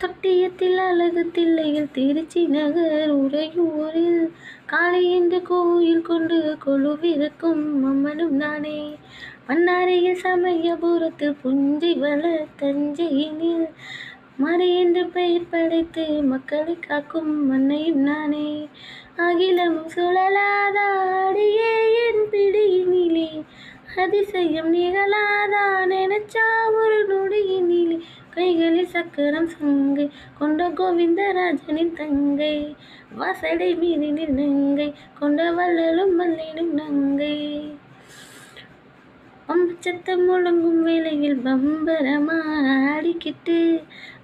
தொட்டியத்தில் அழகு தில்லையில் திருச்சி நகர் உறையூரில் காளி என்று கோயில் கொண்டு கொலுவிருக்கும் அம்மனும் நானே. மன்னாரியில் சமயபுரத்தில் புஞ்சை வள தஞ்சையினில் மறை என்று பெயர் படைத்து மக்களை காக்கும் மன்னையும் நானே. அகிலமும் சுழலாதா அடியே என் பிடியினிலே, அதிசயம் நிகழாதா நினைச்சா ஒரு நொடியினிலே. கைகளில் சக்கரம் சங்கை கொண்ட கோவிந்தராஜனின் தங்கை, வாசடை மீனில் நங்கை கொண்ட வள்ளலும் மல்லினும் நங்கை. சத்தம் முழங்கும் வேளையில் பம்பரமா ஆடிக்கிட்டு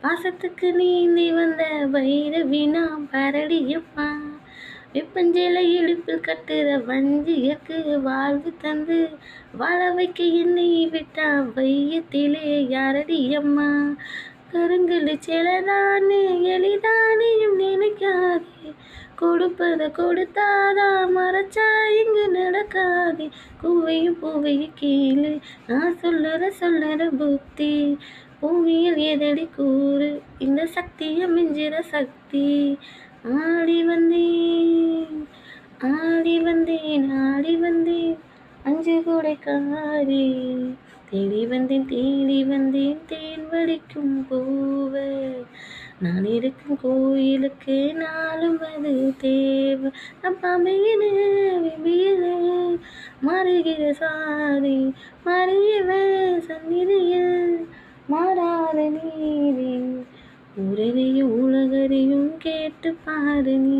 வாசத்துக்கு நீந்தி வந்த பைரவினா பரடியம்மா. வெப்பஞ்சேலை இடுப்பில் கட்டுற வஞ்சியக்கு வாழ்வு தந்து வாழ வைக்க என்னை விட்டா வையத்திலே யாரடியம்மா. கருங்கல்லு செலதானே எளிதானியும் நினைக்காதே, கொடுப்பத கொடுத்தாதா மறைச்சா இங்கு நடக்காதே. கூவையும் பூவையும் கீழே நான் சொல்லுற புத்தி, பூமியில் எதடி கூறு இந்த சக்திய மிஞ்சிற சக்தி. ஆடி வந்தேன் ஆடி வந்தேன் ஆடி வந்தேன் அஞ்சு கூடைக்காரி, தேடி வந்தேன் தேன் வடிக்கும் பூவ. நான் இருக்கும் கோயிலுக்கு நாளும் அது தேவை. பாம்பையின விம்பியில மறுகிற சாதி மறியவ சந்நிதியில் மாறாத நீதி. ஊரறியும் உலகறியும் கேட்டு பாரு நீ.